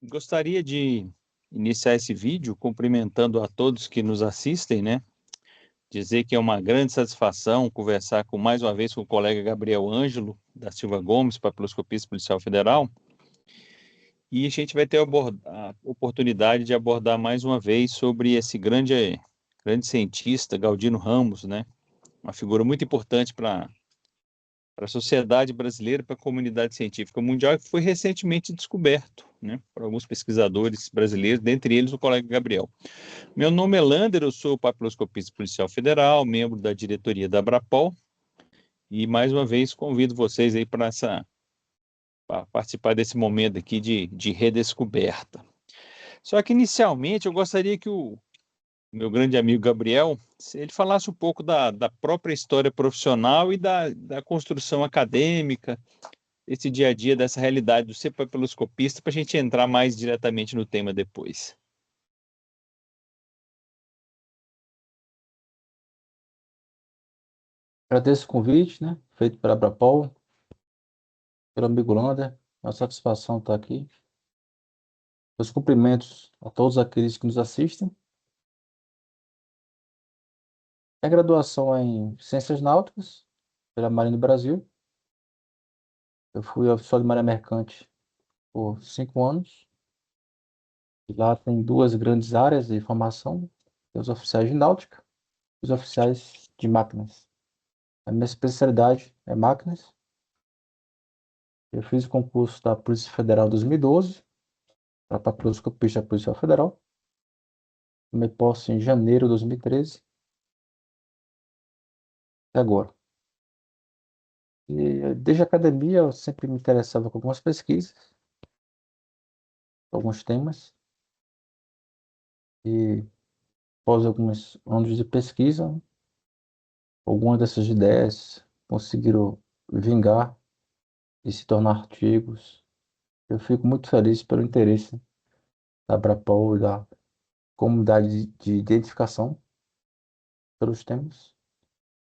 Gostaria de iniciar esse vídeo cumprimentando a todos que nos assistem, né? Dizer que é uma grande satisfação conversar mais uma vez com o colega Gabriel Ângelo da Silva Gomes, papiloscopista policial federal, e a gente vai ter a oportunidade de abordar mais uma vez sobre esse grande cientista, Galdino Ramos, né? Uma figura muito importante para a sociedade brasileira, para a comunidade científica mundial, que foi recentemente descoberto, né, por alguns pesquisadores brasileiros, dentre eles o colega Gabriel. Meu nome é Lander, eu sou papiloscopista policial federal, membro da diretoria da Abrapol, e mais uma vez convido vocês aí para participar desse momento aqui de redescoberta. Só que inicialmente eu gostaria que o meu grande amigo Gabriel, se ele falasse um pouco da própria história profissional e da construção acadêmica, esse dia a dia, dessa realidade do ser papiloscopista, para a gente entrar mais diretamente no tema depois. Agradeço o convite, né, feito pela Abrapol, pelo amigo Lander. É uma satisfação estar aqui. Meus cumprimentos a todos aqueles que nos assistem. É graduação em Ciências Náuticas pela Marinha do Brasil. Eu fui oficial de Marinha Mercante por 5 anos. E lá tem duas grandes áreas de formação. Tem os oficiais de náutica e os oficiais de máquinas. A minha especialidade é máquinas. Eu fiz o concurso da Polícia Federal em 2012, para papiloscopista da Polícia Federal. Tomei posse em janeiro de 2013, até agora. E desde a academia eu sempre me interessava com algumas pesquisas, alguns temas, e após alguns anos de pesquisa, algumas dessas ideias conseguiram vingar e se tornar artigos. Eu fico muito feliz pelo interesse da Abrapol e da comunidade de identificação pelos temas.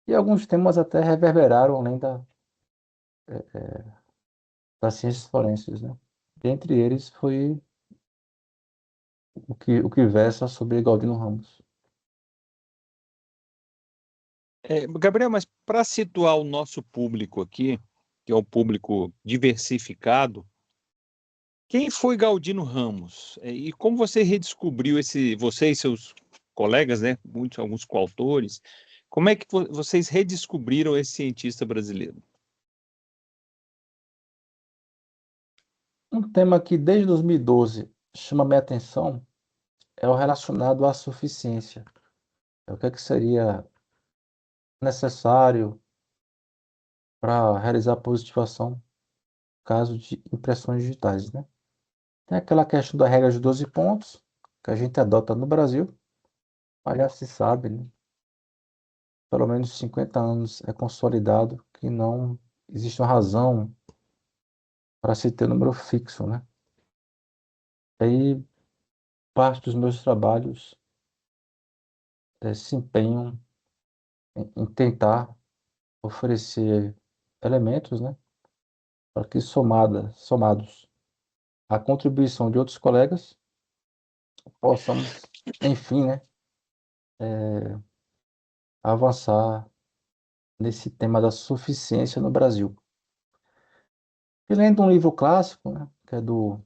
E alguns temas até reverberaram além das ciências forenses, né? Dentre eles foi o que versa sobre Galdino Ramos. Gabriel, mas para situar o nosso público aqui, que é um público diversificado, quem foi Galdino Ramos? E como você redescobriu você e seus colegas, né, alguns coautores, como é que vocês redescobriram esse cientista brasileiro? Um tema que desde 2012 chama minha atenção é o relacionado à suficiência. O que é que seria necessário para realizar a positivação no caso de impressões digitais, né? Tem aquela questão da regra de 12 pontos, que a gente adota no Brasil, mas já se sabe, né? Pelo menos 50 anos é consolidado que não existe uma razão para se ter um número fixo, né? Aí parte dos meus trabalhos se empenham em tentar oferecer elementos, né, para que somados à contribuição de outros colegas, possamos, enfim, né, avançar nesse tema da suficiência no Brasil. E lendo um livro clássico, né, que é do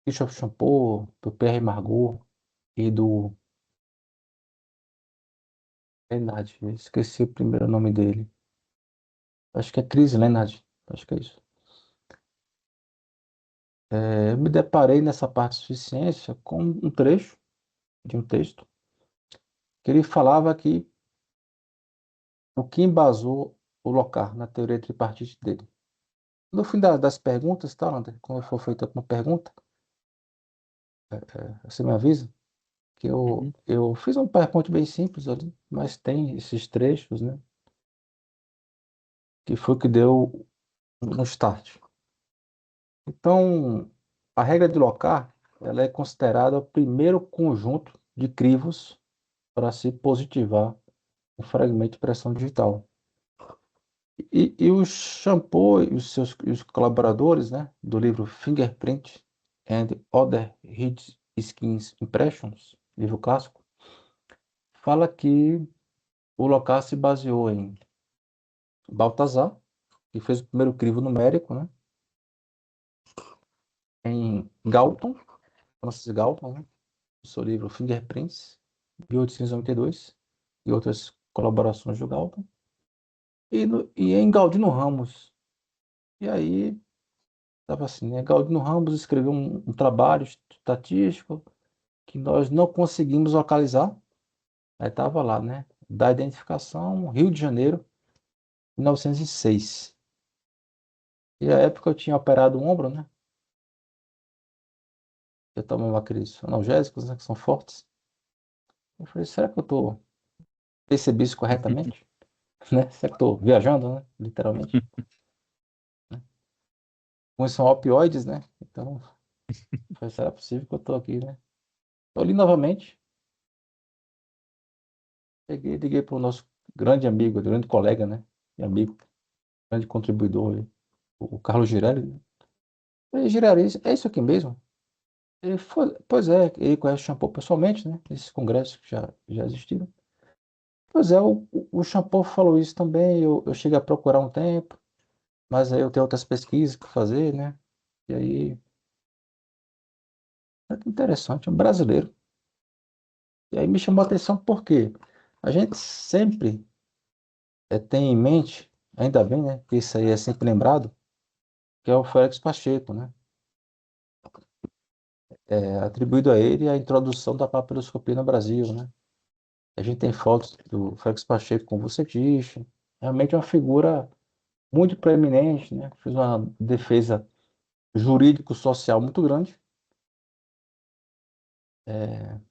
Christophe Champeau, do Pierre Margot e do Leonard, eu esqueci o primeiro nome dele. Acho que é Chris Leonard, acho que é isso. Eu me deparei nessa parte de suficiência com um trecho de um texto que ele falava que o que embasou o Locard na teoria tripartite dele. No fim das perguntas, tá, André? Quando for feita alguma pergunta, você me avisa que eu, Uhum. eu fiz um PowerPoint bem simples ali, mas tem esses trechos, né? Que foi o que deu no start. Então, a regra de Locard, ela é considerada o primeiro conjunto de crivos para se positivar um fragmento de impressão digital. E o Shampoo e os colaboradores, né, do livro Fingerprint and Other Hid Skins Impressions, livro clássico, fala que o local se baseou em Baltazar, que fez o primeiro crivo numérico, né, em Galton, Francis Galton, né, o seu livro Fingerprints, 1892, e outras colaborações do Galton, e em Galdino Ramos. E aí estava assim, né? Galdino Ramos escreveu um trabalho estatístico que nós não conseguimos localizar. Aí estava lá, né? Da identificação, Rio de Janeiro, 1906. E à época eu tinha operado o ombro, né? Eu tomava aqueles analgésicos, né? Que são fortes. Eu falei, será que eu percebi isso corretamente? Né? Será que eu estou viajando, né? Literalmente. Como são opioides, né? Então, eu falei, será possível que eu estou aqui, né? Eu li novamente, peguei, liguei para o nosso grande amigo, grande colega, né? E amigo, grande contribuidor, o Carlos Girelli. Falei, Girelli, é isso aqui mesmo? Ele foi, pois é, ele conhece o Shampoo pessoalmente, né? Esses congressos que já existiram. Pois é, o Shampoo falou isso também. Eu cheguei a procurar um tempo, mas aí eu tenho outras pesquisas para fazer, né? E aí, é que interessante, é um brasileiro. E aí me chamou a atenção porque a gente sempre tem em mente, ainda bem, né? Que isso aí é sempre lembrado, que é o Félix Pacheco, né? É atribuído a ele a introdução da papiloscopia no Brasil, né? A gente tem fotos do Félix Pacheco com Vucetich, realmente é uma figura muito preeminente, né? Fez uma defesa jurídico-social muito grande. É,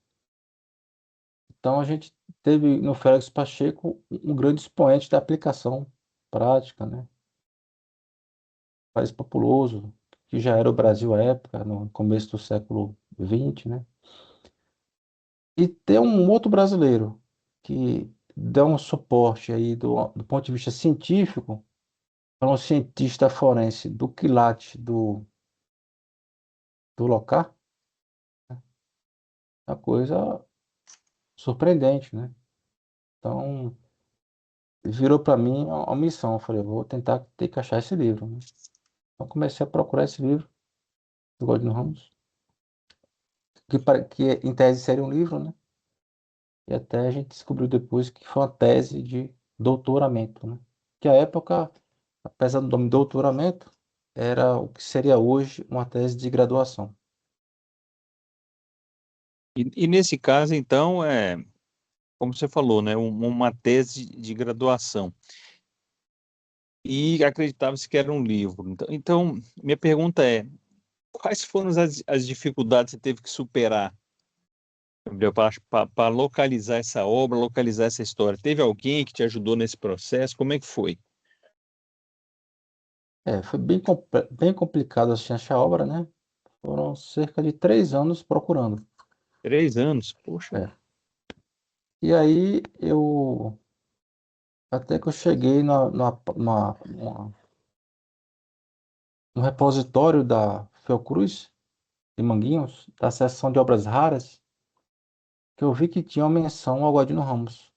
então a gente teve no Félix Pacheco um grande expoente da aplicação prática, né? País populoso, que já era o Brasil à época, no começo do século XX, né? E ter um outro brasileiro que dá um suporte aí do ponto de vista científico para um cientista forense do quilate do local, é uma coisa surpreendente, né? Então, virou para mim uma missão. Eu falei, eu vou tentar ter que achar esse livro, né? Então, comecei a procurar esse livro do Gordon Ramos, que em tese seria um livro, né? E até a gente descobriu depois que foi uma tese de doutoramento, né? Que à época, apesar do nome doutoramento, era o que seria hoje uma tese de graduação. E nesse caso, então, como você falou, né, uma tese de graduação. E acreditava-se que era um livro. Então, minha pergunta é: quais foram as dificuldades que você teve que superar, Gabriel, para localizar essa obra, localizar essa história? Teve alguém que te ajudou nesse processo? Como é que foi? Foi bem complicado assim, achar a obra, né? Foram cerca de 3 anos procurando. 3 anos? Poxa. É. E aí até que eu cheguei no repositório da Fiocruz, de Manguinhos, da seção de obras raras, que eu vi que tinha uma menção ao Godino Ramos.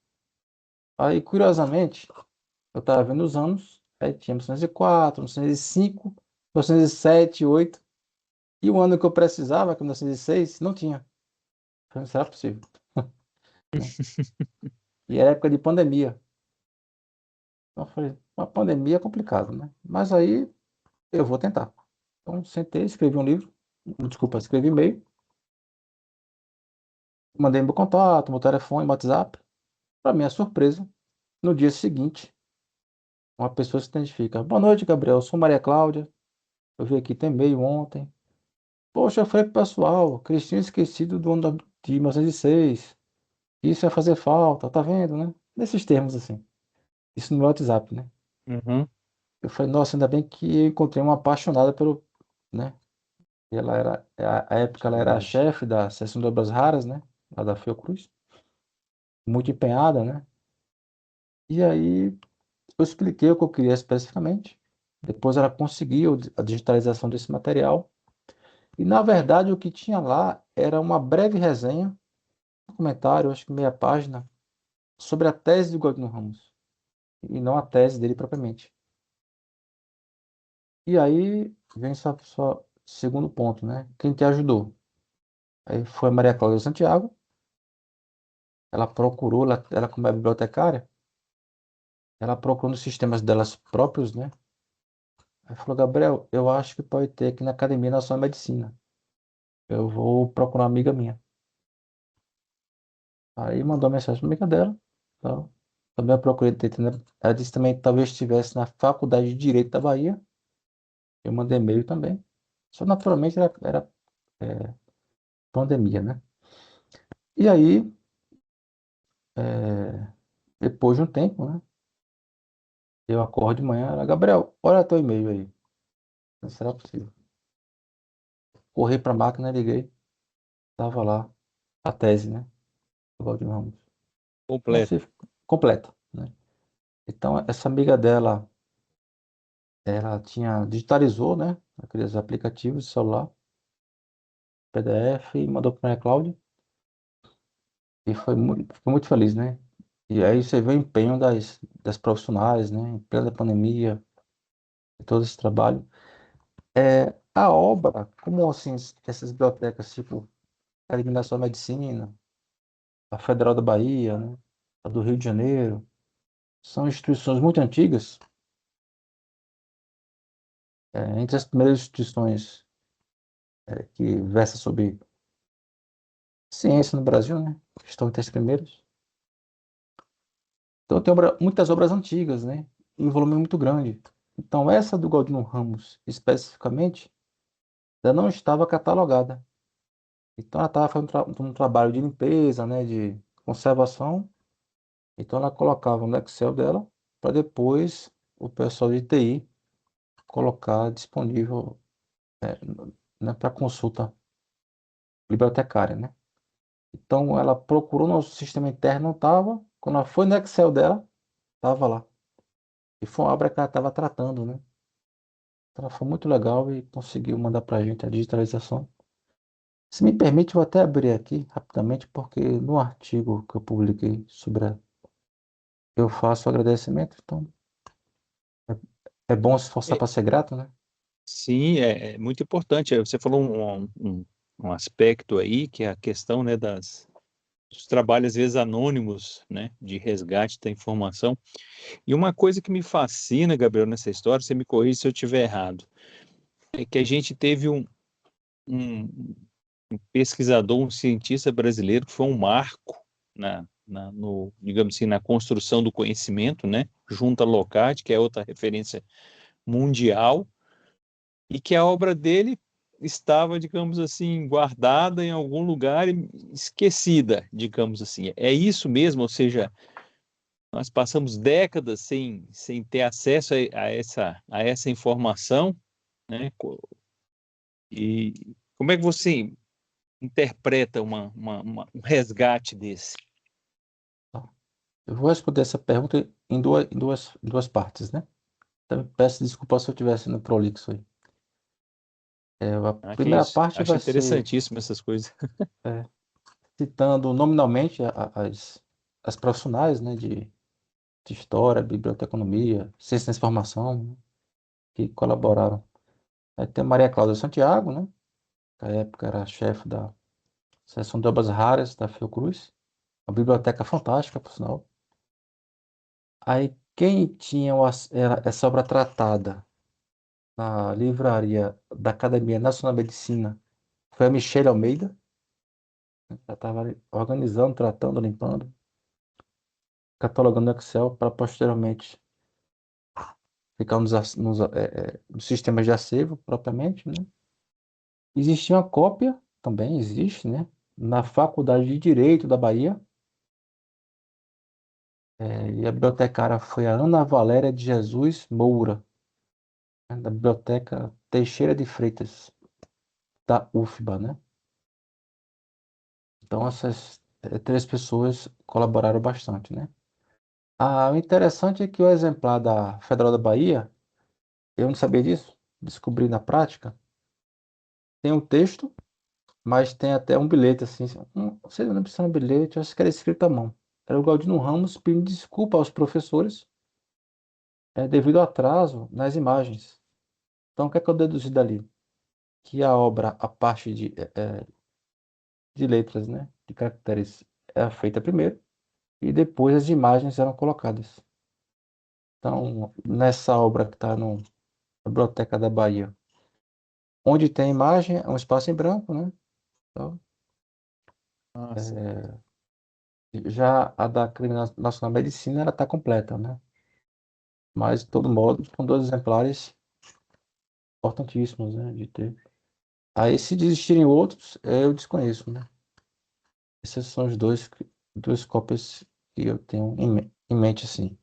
Aí, curiosamente, eu estava vendo os anos, aí tinha 1904, 1905, 1907, 1908, e o ano que eu precisava, que é 1906, não tinha. Eu falei, será possível, né? E era época de pandemia. Então, eu falei, a pandemia é complicado, né? Mas aí eu vou tentar. Então, sentei, escrevi um livro, desculpa, escrevi e-mail, mandei meu contato, meu telefone, meu WhatsApp. Para minha surpresa, no dia seguinte, uma pessoa se identifica. Boa noite, Gabriel. Eu sou Maria Cláudia. Eu vi aqui, tem e-mail ontem. Poxa, eu falei pro pessoal, que eles tinham esquecido do ano de 1906. Isso ia fazer falta, tá vendo, né? Nesses termos, assim. Isso no meu WhatsApp, né? Uhum. Eu falei, nossa, ainda bem que eu encontrei uma apaixonada pelo, né? E ela era, à época, ela era a chefe da seção de obras raras, né? Lá da Fiocruz. Muito empenhada, né? E aí eu expliquei o que eu queria especificamente. Depois ela conseguiu a digitalização desse material. E, na verdade, o que tinha lá era uma breve resenha, um comentário, acho que meia página, sobre a tese do Godino Ramos, e não a tese dele propriamente. E aí vem só segundo ponto, né? Quem te ajudou? Aí foi a Maria Cláudia Santiago. Ela procurou, ela como é bibliotecária, ela procurou nos sistemas delas próprios, né? Aí falou, Gabriel, eu acho que pode ter aqui na Academia Nacional de Medicina. Eu vou procurar uma amiga minha. Aí mandou uma mensagem para amiga dela. Tal. Também eu procurei ter, né? Ela disse também que talvez estivesse na Faculdade de Direito da Bahia. Eu mandei e-mail também. Só naturalmente era é, pandemia, né? E aí, é, depois de um tempo, né? Eu acordo de manhã, ela, Gabriel, olha teu e-mail aí. Não será possível. Corri para a máquina, liguei. Tava lá a tese, né? Do Valdir Ramos. Então, Completo. assim, completa, né? Então, essa amiga dela, ela tinha digitalizou, né? Aqueles aplicativos de celular, PDF, e mandou para a Cláudia. E fiquei muito feliz, né? E aí você vê o empenho das profissionais, né? Em plena pandemia, e todo esse trabalho. A obra, como assim, essas bibliotecas, tipo a Eliminação da Medicina, a Federal da Bahia, né? A do Rio de Janeiro, são instituições muito antigas. Entre as primeiras instituições que versam sobre ciência no Brasil, né? Estão entre as primeiras. Então tem muitas obras antigas, né? Em volume muito grande. Então essa do Galdino Ramos, especificamente, ainda não estava catalogada. Então ela estava fazendo um trabalho de limpeza, né? De conservação. Então ela colocava no Excel dela para depois o pessoal de TI colocar disponível, né, para consulta bibliotecária, né? Então ela procurou no sistema interno, não estava. Quando ela foi no Excel dela, estava lá. E foi uma obra que ela estava tratando, né? Então, ela foi muito legal e conseguiu mandar para a gente a digitalização. Se me permite, eu vou até abrir aqui rapidamente, porque no artigo que eu publiquei sobre eu faço agradecimento, então é bom se esforçar É, para ser grato, né? sim, é muito importante. Você falou um aspecto aí, que é a questão, né, dos trabalhos, às vezes, anônimos, né, de resgate da informação. E uma coisa que me fascina, Gabriel, nessa história, você me corrige se eu estiver errado, é que a gente teve um pesquisador, um cientista brasileiro que foi um marco no, digamos assim, na construção do conhecimento, né, junto à Locate, que é outra referência mundial, e que a obra dele estava, digamos assim, guardada em algum lugar e esquecida, digamos assim. É isso mesmo, ou seja, nós passamos décadas sem ter acesso a essa informação, né? E como é que você interpreta um resgate desse? Tá. Eu vou responder essa pergunta em duas partes, né? Então, peço desculpa se eu estiver sendo prolixo aí. A Ah, que primeira isso. parte Acho vai ser interessantíssimo essas coisas. é, citando nominalmente as profissionais, né, de história, biblioteconomia, ciência da informação, né, que colaboraram. Aí tem a Maria Cláudia Santiago, né, que na época era chefe da seção de obras raras da Fiocruz, uma biblioteca fantástica, por sinal. Aí quem tinha essa obra tratada na livraria da Academia Nacional de Medicina foi a Michelle Almeida. Ela estava organizando, tratando, limpando, catalogando no Excel para posteriormente ficar nos sistemas de acervo propriamente, né? Existia uma cópia, também existe, né? Na Faculdade de Direito da Bahia, e a bibliotecária foi a Ana Valéria de Jesus Moura, né? Da Biblioteca Teixeira de Freitas, da UFBA, né? Então essas três pessoas colaboraram bastante, né? O interessante é que o exemplar da Federal da Bahia, eu não sabia disso, descobri na prática, tem um texto, mas tem até um bilhete assim, não sei, não lembro se é um bilhete, acho que era escrito à mão. Era o Galdino Ramos pedindo desculpa aos professores devido ao atraso nas imagens. Então, o que é que eu deduzi dali? Que a obra, a parte de letras, né, de caracteres, é feita primeiro e depois as imagens eram colocadas. Então, nessa obra que está na Biblioteca da Bahia, onde tem imagem, é um espaço em branco, né? Então, Nossa. é, já a da Academia Nacional de Medicina, ela está completa, né? Mas, de todo modo, são dois exemplares importantíssimos, né, de ter. Aí, se desistirem outros, eu desconheço, né? Esses são os duas cópias que eu tenho em mente, assim.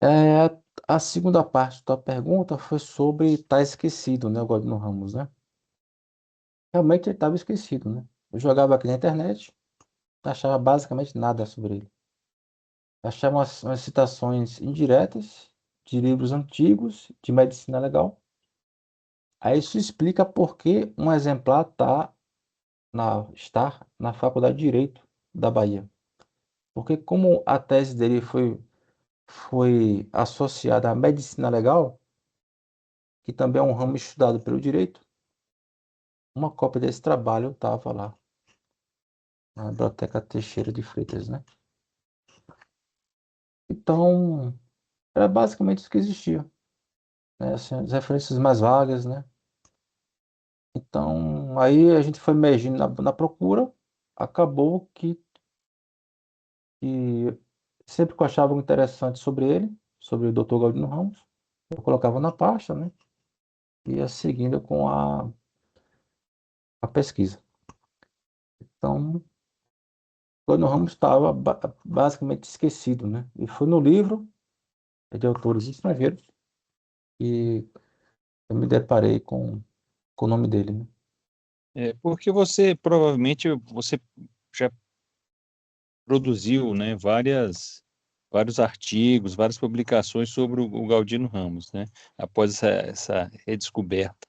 É, a segunda parte da pergunta foi sobre estar esquecido, né, o Godino Ramos, né? Realmente ele estava esquecido, né? Eu jogava aqui na internet, não achava basicamente nada sobre ele. Achava umas citações indiretas de livros antigos de medicina legal. Aí isso explica por que um exemplar está na Faculdade de Direito da Bahia. Porque como a tese dele foi associada à medicina legal, que também é um ramo estudado pelo direito, uma cópia desse trabalho estava lá na Biblioteca Teixeira de Freitas, né? Então, era basicamente isso que existia, né? Assim, as referências mais vagas, né? Então, aí a gente foi emergindo na procura, acabou que sempre que eu achava algo interessante sobre ele, sobre o Dr. Galdino Ramos, eu colocava na pasta, né? E ia seguindo com a pesquisa. Então, Galdino Ramos estava basicamente esquecido, né? E foi no livro de autores estrangeiros que eu me deparei com o nome dele, né? É, porque você provavelmente você já produziu, né, vários artigos, várias publicações sobre o Galdino Ramos, né, após essa redescoberta.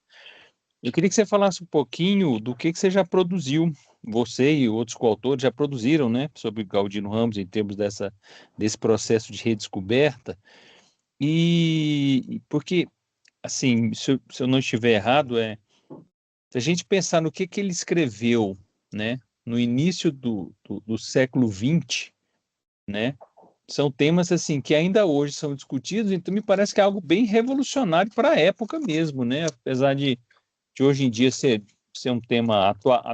Eu queria que você falasse um pouquinho do que você já produziu, você e outros coautores já produziram, né, sobre o Galdino Ramos em termos desse processo de redescoberta, e porque, assim, se eu não estiver errado, se a gente pensar no que ele escreveu, né, no início do século XX, né, são temas assim que ainda hoje são discutidos, então me parece que é algo bem revolucionário para a época mesmo, né? Apesar de hoje em dia ser um tema atual,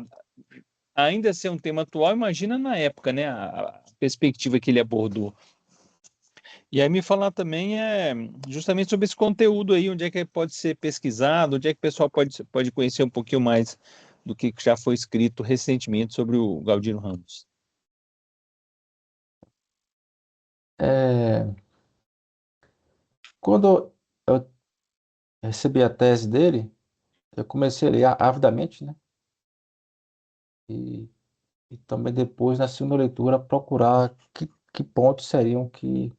ainda ser um tema atual, imagina na época, né? A perspectiva que ele abordou. E aí me falar também justamente sobre esse conteúdo aí, onde é que pode ser pesquisado, onde é que o pessoal pode conhecer um pouquinho mais do que já foi escrito recentemente sobre o Galdino Ramos. É, quando eu recebi a tese dele, eu comecei a ler avidamente, né? E, e também depois, na segunda leitura, procurar que pontos seriam que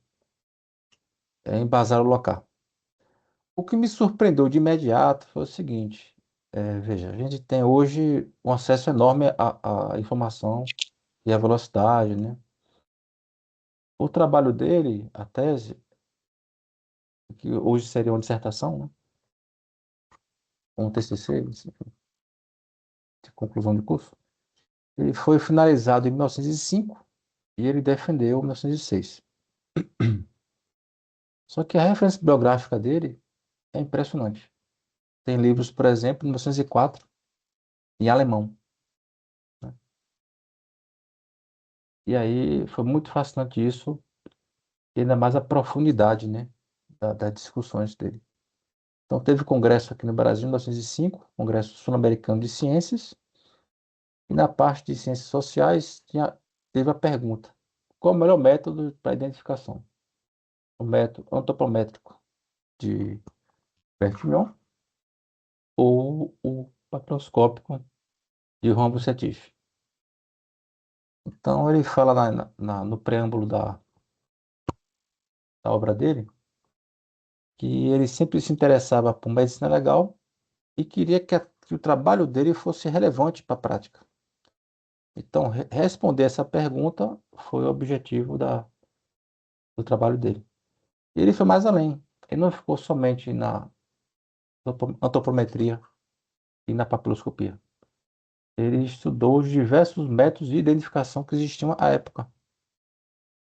embasaram o local. O que me surpreendeu de imediato foi o seguinte: veja, a gente tem hoje um acesso enorme à informação e à velocidade, né? O trabalho dele, a tese, que hoje seria uma dissertação, né? Um TCC, de conclusão de curso, ele foi finalizado em 1905 e cinco e ele defendeu em 1906. Só que a referência bibliográfica dele é impressionante. Tem livros, por exemplo, em 1904, em alemão, né? E aí foi muito fascinante isso, e ainda mais a profundidade, né, das discussões dele. Então, teve congresso aqui no Brasil em 1905, Congresso Sul-Americano de Ciências, e na parte de ciências sociais teve a pergunta: qual o melhor método para identificação? O método antropométrico de Bertillon ou o papiloscópico de Rombo Cetif? Então, ele fala no preâmbulo da obra dele, que ele sempre se interessava por medicina legal e queria que o trabalho dele fosse relevante para a prática. Então, responder essa pergunta foi o objetivo do trabalho dele. E ele foi mais além. Ele não ficou somente na antropometria e na papiloscopia. Ele estudou os diversos métodos de identificação que existiam à época.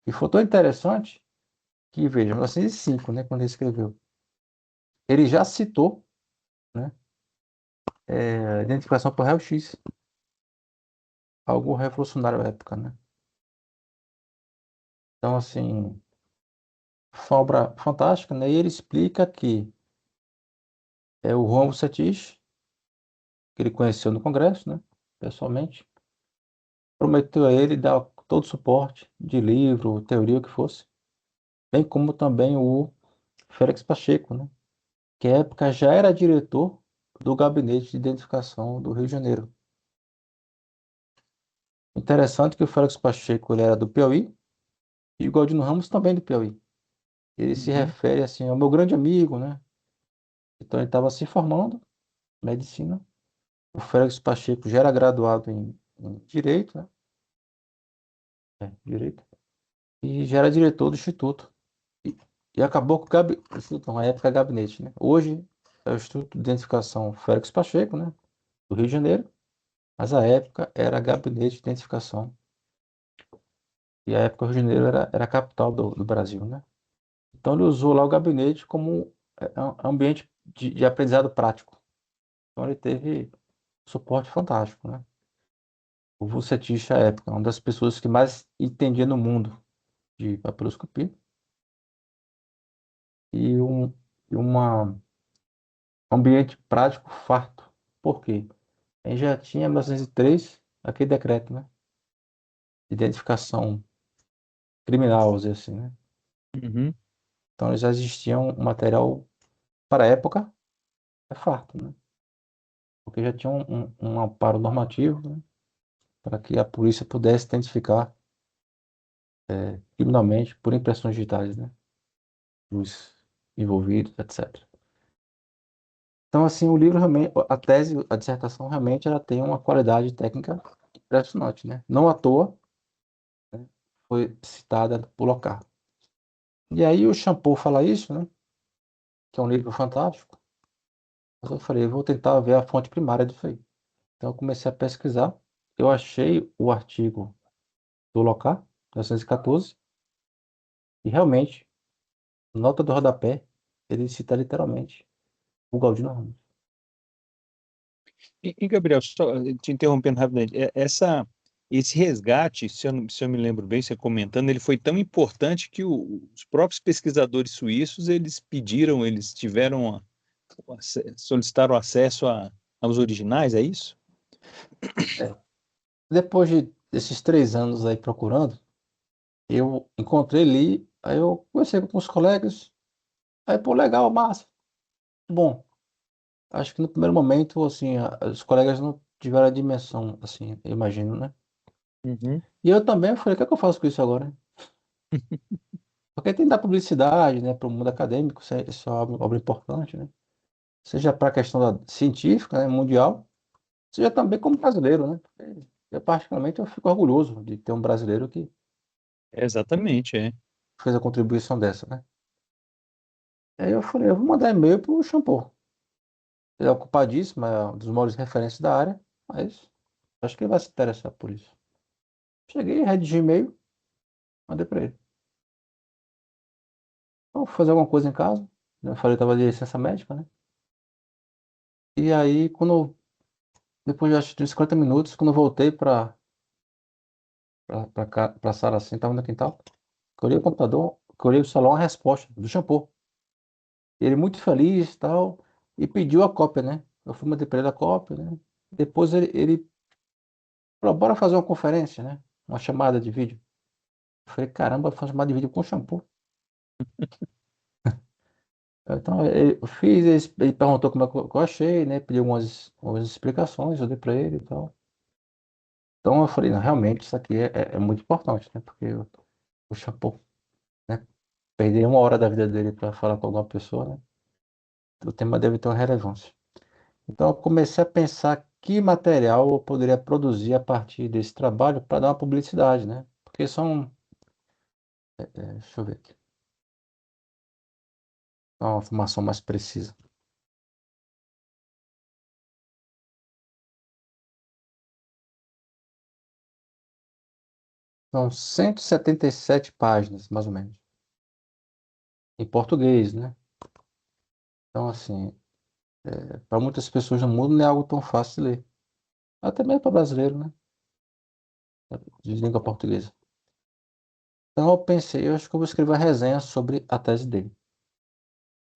E foi tão interessante que, veja, em 1905, né, quando ele escreveu, ele já citou, né, identificação por raio-x, algo revolucionário à época, né? Então, assim, foi uma obra fantástica, né? E ele explica que o Juan Bucetich, que ele conheceu no Congresso, né, pessoalmente, prometeu a ele dar todo o suporte de livro, teoria, o que fosse, bem como também o Félix Pacheco, né, que à época já era diretor do Gabinete de Identificação do Rio de Janeiro. Interessante que o Félix Pacheco ele era do Piauí e o Galdino Ramos também do Piauí. Ele se Uhum. refere assim ao meu grande amigo, né? Então ele estava se formando em medicina. O Félix Pacheco já era graduado em direito, né? Direito. E já era diretor do instituto. E, e acabou com o instituto, na época gabinete, né? Hoje é o Instituto de Identificação Félix Pacheco, né? Do Rio de Janeiro. Mas a época era gabinete de identificação. E a época o Rio de Janeiro era a capital do Brasil, né? Então ele usou lá o gabinete como ambiente de aprendizado prático. Então ele teve suporte fantástico, né? O Vucetich, à época, uma das pessoas que mais entendia no mundo de papiloscopia e um ambiente prático farto. Por quê? A gente já tinha em 1903 aquele decreto, né? De identificação criminal, vamos dizer assim, né? Uhum. Então já existia um material para a época farto, né? Porque já tinha um amparo normativo, né? Para que a polícia pudesse identificar criminalmente por impressões digitais, né? Os envolvidos, etc. Então, assim, o livro realmente, a tese, a dissertação realmente, ela tem uma qualidade técnica impressionante, né? Não à toa, né, foi citada por Locard. E aí o Champoux fala isso, né? Que é um livro fantástico. Mas eu falei, eu vou tentar ver a fonte primária disso aí. Então eu comecei a pesquisar. Eu achei o artigo do Locard, 1914, e realmente, nota do rodapé, ele cita literalmente o Galdino Ramos. Gabriel, só te interrompendo rapidamente, esse resgate, se eu me lembro bem, você comentando, ele foi tão importante que os próprios pesquisadores suíços, eles tiveram, solicitaram acesso aos originais, é isso? É. Depois desses 3 anos aí procurando, eu encontrei ali, aí eu conversei com os colegas, aí, pô, legal, massa. Bom, acho que no primeiro momento, assim, os colegas não tiveram a dimensão, assim, eu imagino, né? Uhum. E eu também falei, o que é que eu faço com isso agora, né? Porque tem que dar publicidade, né, para o mundo acadêmico, isso é uma obra importante, né? Seja para a questão científica, né, mundial, seja também como brasileiro, né? Porque eu, particularmente, eu fico orgulhoso de ter um brasileiro que Exatamente, é. fez a contribuição dessa, né? Aí eu falei, eu vou mandar e-mail pro Shampoo. Ele é ocupadíssimo, é um dos maiores referências da área, mas acho que ele vai se interessar por isso. Cheguei, redigi e-mail, mandei para ele. Então, vou fazer alguma coisa em casa. Eu falei que estava de licença médica, né? E aí, depois de acho de uns 50 minutos, quando eu voltei para a sala assim, estava no quintal, que eu olhei o computador, que eu olhei o salão, a resposta do Shampoo. Ele muito feliz e tal, e pediu a cópia, né? Eu fui mandei para ele a cópia, né? Depois ele falou, bora fazer uma conferência, né? Uma chamada de vídeo. Eu falei, caramba, fazer uma chamada de vídeo com Shampoo. Então, eu fiz, ele perguntou como é que eu achei, né? Pediu algumas explicações, eu dei para ele e tal. Então, eu falei, não, realmente, isso aqui é muito importante, né? Porque o Shampoo, né? perder 1 hora da vida dele para falar com alguma pessoa, né? O tema deve ter uma relevância. Então, eu comecei a pensar que material eu poderia produzir a partir desse trabalho para dar uma publicidade, né? Porque deixa eu ver aqui, uma informação mais precisa. São 177 páginas, mais ou menos, em português, né? Então, assim, para muitas pessoas no mundo não é algo tão fácil de ler. Até mesmo para brasileiro, né? De língua portuguesa. Então, eu pensei, eu acho que eu vou escrever uma resenha sobre a tese dele.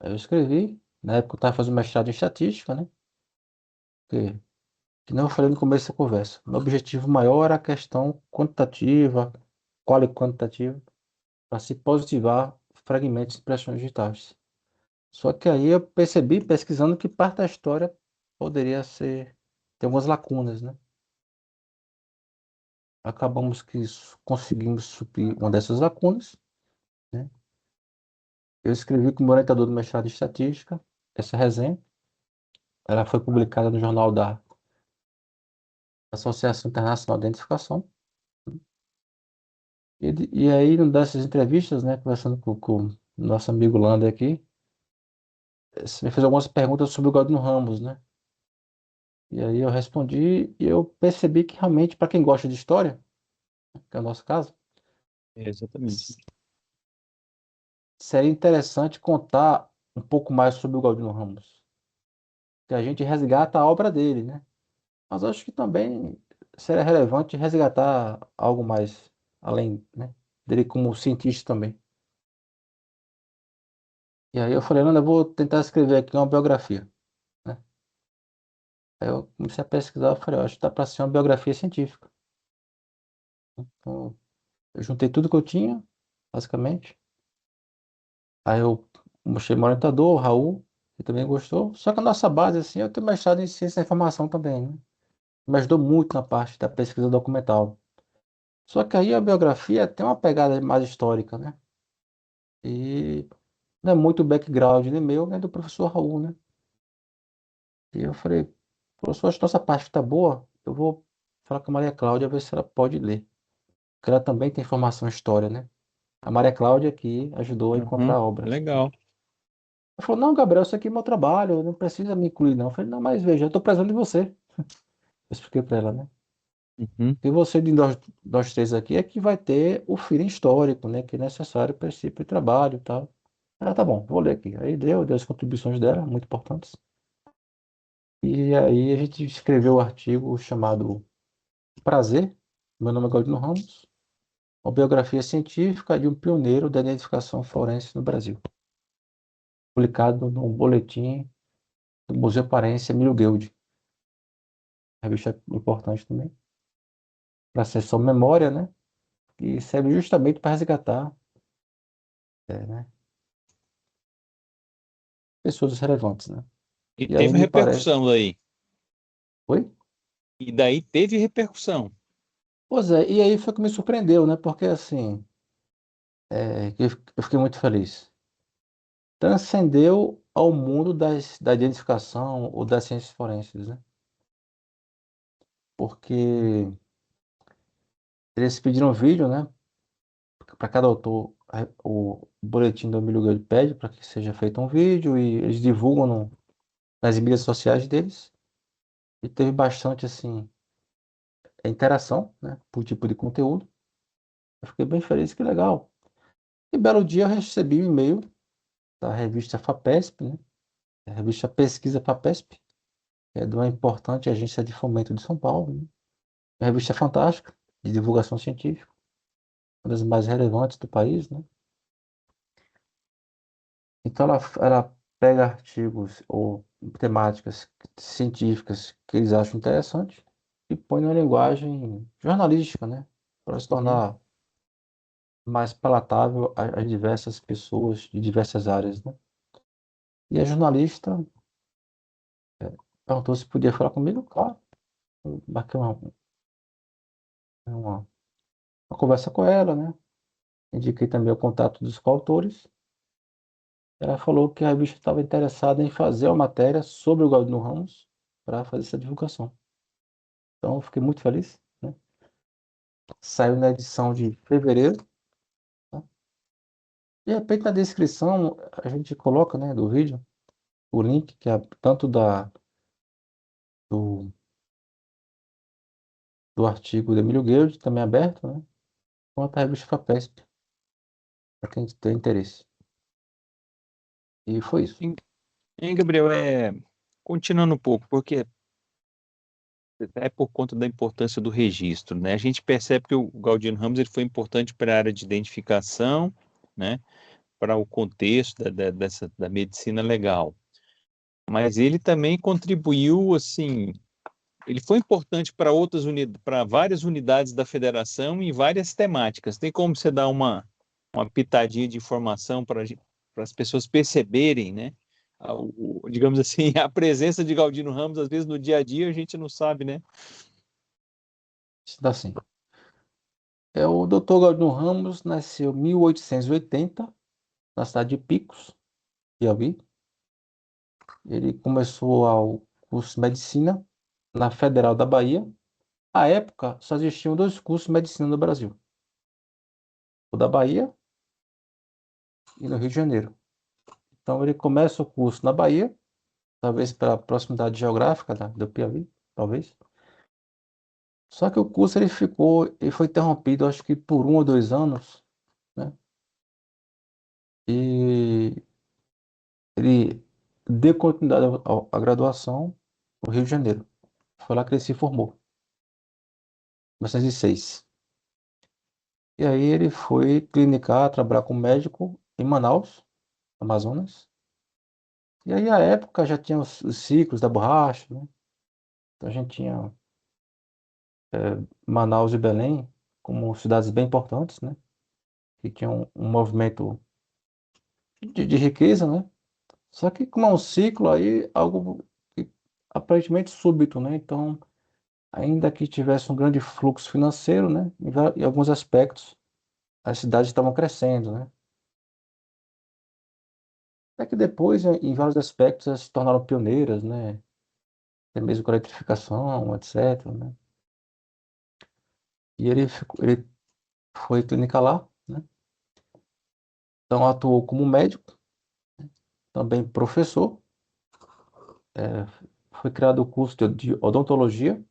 Aí eu escrevi, na época eu estava fazendo mestrado em estatística, né? Que, que não eu falei no começo da conversa. Meu objetivo maior era a questão quantitativa, qual e quantitativa, para se positivar fragmentos de impressões digitais. Só que aí eu percebi, pesquisando, que parte da história poderia ser, ter algumas lacunas, né? Acabamos que conseguimos suprir uma dessas lacunas, né? Eu escrevi com o meu orientador do mestrado em estatística essa resenha. Ela foi publicada no jornal da Associação Internacional de Identificação. E aí, numa dessas entrevistas, né, conversando com o nosso amigo Lander aqui, você me fez algumas perguntas sobre o Gordon Ramos, né? E aí eu respondi e eu percebi que realmente, para quem gosta de história, que é o nosso caso, Exatamente. seria interessante contar um pouco mais sobre o Gordon Ramos. Que a gente resgata a obra dele, né? Mas acho que também seria relevante resgatar algo mais além, né, dele como cientista também. E aí eu falei, não, eu vou tentar escrever aqui uma biografia, né? Aí eu comecei a pesquisar, eu falei, acho que dá para ser uma biografia científica. Então, eu juntei tudo que eu tinha, basicamente. Aí eu mostrei meu orientador, o Raul, que também gostou. Só que a nossa base, assim, eu tenho mestrado em ciência da informação também, né? Me ajudou muito na parte da pesquisa documental. Só que aí a biografia tem uma pegada mais histórica, né? E não é muito o background nem meu, nem do professor Raul, né? E eu falei, professor, acho que nossa parte está boa, eu vou falar com a Maria Cláudia, ver se ela pode ler. Porque ela também tem formação em história, né? A Maria Cláudia que ajudou a encontrar Uhum. a obra. Legal. Ela falou, não, Gabriel, isso aqui é meu trabalho, não precisa me incluir, não. Eu falei, não, mas veja, eu estou precisando de você. Eu expliquei para ela, né? Uhum. E você de nós três aqui é que vai ter o feeling histórico, né? Que é necessário para esse tipo de trabalho e tal. Ah, tá bom, vou ler aqui. Aí deu as contribuições dela, muito importantes. E aí a gente escreveu o artigo chamado Prazer, meu nome é Galdino Ramos, uma biografia científica de um pioneiro da identificação forense no Brasil, publicado no boletim do Museu Parense Emílio Guild, revista importante também, para a seção Memória, né? E serve justamente para resgatar, né, pessoas relevantes, né? E E aí teve me parece. repercussão daí. Oi? E daí teve repercussão. Pois é, e aí foi que me surpreendeu, né? Porque assim, que eu fiquei muito feliz. Transcendeu ao mundo da identificação ou das ciências forenses, né? Porque eles pediram vídeo, né? Para cada autor, o boletim do Emílio Guild pede para que seja feito um vídeo e eles divulgam nas mídias sociais deles. E teve bastante, assim, interação, né? Por tipo de conteúdo. Eu fiquei bem feliz, que legal. E belo dia eu recebi um e-mail da revista FAPESP, né? A revista Pesquisa FAPESP, que é de uma importante agência de fomento de São Paulo, né? Uma revista fantástica, de divulgação científica, uma das mais relevantes do país, né? Então ela pega artigos ou temáticas científicas que eles acham interessantes e põe numa linguagem jornalística, né? Para se Uhum. tornar mais palatável às diversas pessoas de diversas áreas, né? E a jornalista perguntou se podia falar comigo, claro. Eu marquei uma conversa com ela, né? Indiquei também o contato dos coautores. Ela falou que a revista estava interessada em fazer uma matéria sobre o Galdino Ramos para fazer essa divulgação. Então, eu fiquei muito feliz, né? Saiu na edição de fevereiro, tá? De repente, na descrição, a gente coloca, né, do vídeo, o link, que é tanto do, do artigo do Emílio Guild, também aberto, né? Quanto a revista FAPESP, para quem tem interesse. E foi isso. Hein, Gabriel, continuando um pouco, porque é por conta da importância do registro, né? A gente percebe que o Galdino Ramos ele foi importante para a área de identificação, né? Para o contexto da medicina legal. Mas ele também contribuiu, assim, ele foi importante para para várias unidades da federação em várias temáticas. Tem como você dar uma pitadinha de informação para as pessoas perceberem, né? Digamos assim, a presença de Galdino Ramos, às vezes no dia a dia a gente não sabe, né? Isso dá assim. O Dr. Galdino Ramos nasceu em 1880, na cidade de Picos, Piauí. Ele começou o curso de medicina na Federal da Bahia. À época, só existiam dois cursos de medicina no Brasil: o da Bahia e no Rio de Janeiro. Então, ele começa o curso na Bahia, talvez pela proximidade geográfica do Piauí, talvez. Só que o curso ele foi interrompido, acho que por 1 ou 2 anos, né? E ele deu continuidade à graduação no Rio de Janeiro. Foi lá que ele se formou, em 1906. E aí ele foi clinicar, trabalhar como médico em Manaus, Amazonas. E aí, à época, já tinha os ciclos da borracha, né? Então, a gente tinha Manaus e Belém como cidades bem importantes, né? Que tinham um movimento de riqueza, né? Só que como é um ciclo aí, algo aparentemente súbito, né? Então, ainda que tivesse um grande fluxo financeiro, né? Em alguns aspectos, as cidades estavam crescendo, né? Até que depois, em vários aspectos, elas se tornaram pioneiras, né? Até mesmo com a eletrificação, etc, né? E ele foi clinicar lá, né? Então, atuou como médico, também professor. É, foi criado o curso de odontologia.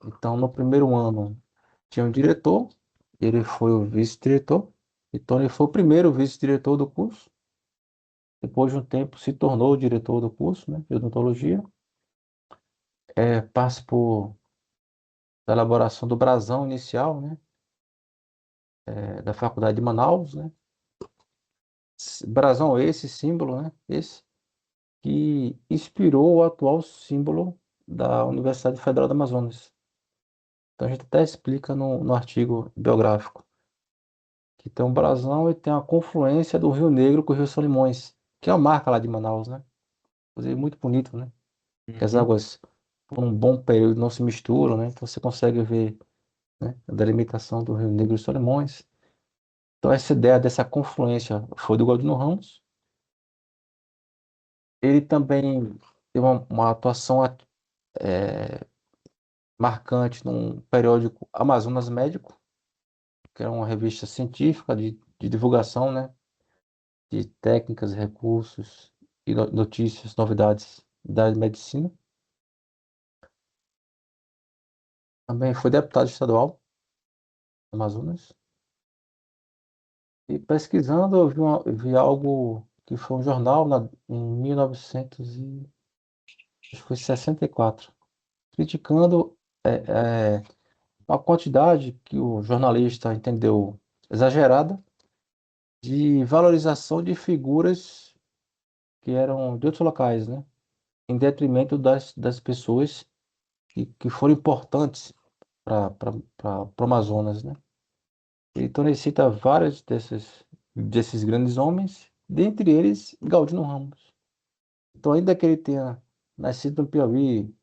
Então, no primeiro ano, tinha um diretor, ele foi o vice-diretor. Então, ele foi o primeiro vice-diretor do curso. Depois de um tempo, se tornou o diretor do curso, né, de odontologia. Participou da elaboração do brasão inicial, né, da Faculdade de Manaus, né. Brasão esse, símbolo, né, esse, que inspirou o atual símbolo da Universidade Federal do Amazonas. Então, a gente até explica no artigo biográfico que tem um brasão e tem a confluência do Rio Negro com o Rio Solimões, que é uma marca lá de Manaus, né? Inclusive, muito bonito, né? Que as Uhum. águas, por um bom período, não se misturam, né? Então, você consegue ver, né, a delimitação do Rio Negro e Solimões. Então, essa ideia dessa confluência foi do Galdino Ramos. Ele também teve uma atuação marcante num periódico Amazonas Médico, que era uma revista científica de divulgação, né, de técnicas, recursos e notícias, novidades da área de medicina. Também foi deputado estadual do Amazonas. E pesquisando, eu vi algo que foi um jornal em 1964, criticando uma quantidade que o jornalista entendeu exagerada de valorização de figuras que eram de outros locais, né? Em detrimento das pessoas que foram importantes para o Amazonas, né? Então ele cita vários desses grandes homens, dentre eles Galdino Ramos. Então, ainda que ele tenha nascido no Piauí,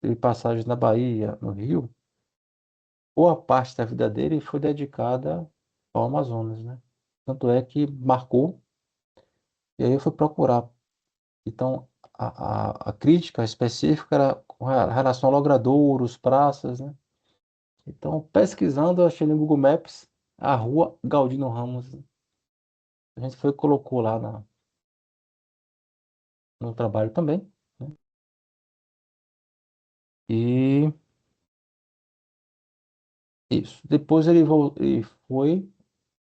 teve passagens na Bahia, no Rio, boa parte da vida dele foi dedicada ao Amazonas, né? Tanto é que marcou, e aí eu fui procurar. Então, a crítica específica era com relação a logradouros, praças, né? Então, pesquisando, eu achei no Google Maps a rua Galdino Ramos. A gente foi e colocou lá no trabalho também, né? E isso. Depois ele foi,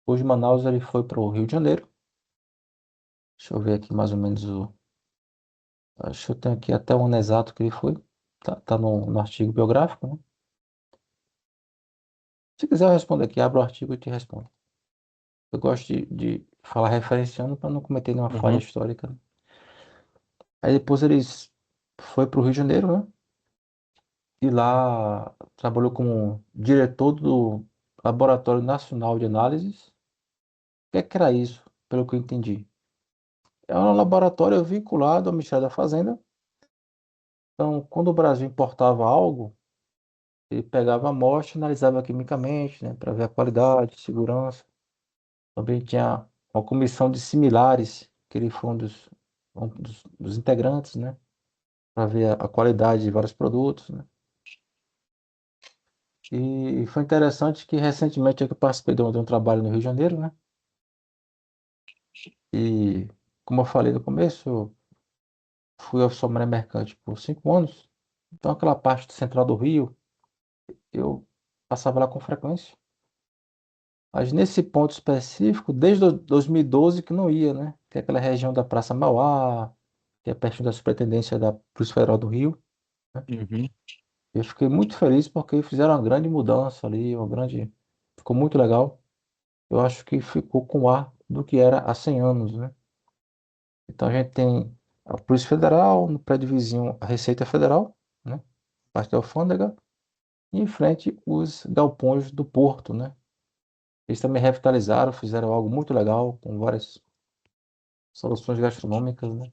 depois de Manaus, ele foi para o Rio de Janeiro. Deixa eu ver aqui mais ou menos o. Acho que eu tenho aqui até o ano exato que ele foi. Tá no artigo biográfico, né? Se quiser, eu respondo aqui. Abro o artigo e te respondo. Eu gosto de falar referenciando para não cometer nenhuma falha Uhum, histórica, né? Aí depois eles foi para o Rio de Janeiro, né? E lá trabalhou como diretor do Laboratório Nacional de Análises. O que era isso, pelo que eu entendi? É um laboratório vinculado ao Ministério da Fazenda. Então, quando o Brasil importava algo, ele pegava a amostra e analisava quimicamente, né, para ver a qualidade, segurança. Também tinha uma comissão de similares, que ele foi um dos integrantes, né, para ver a qualidade de vários produtos, né. E foi interessante que recentemente eu participei de um trabalho no Rio de Janeiro, né, e como eu falei no começo, eu fui officer marinha mercante por 5 anos, então aquela parte central do Rio, eu passava lá com frequência. Mas nesse ponto específico, desde 2012 que não ia, né? Que é aquela região da Praça Mauá, que é perto da Superintendência da Polícia Federal do Rio, né? uhum. Eu fiquei muito feliz porque fizeram uma grande mudança ali, uma grande. Ficou muito legal. Eu acho que ficou com o ar do que era há 100 anos, né? Então a gente tem a Polícia Federal, no prédio vizinho a Receita Federal, né? Parte da alfândega, e em frente os galpões do porto, né? Eles também revitalizaram, fizeram algo muito legal, com várias soluções gastronômicas, né?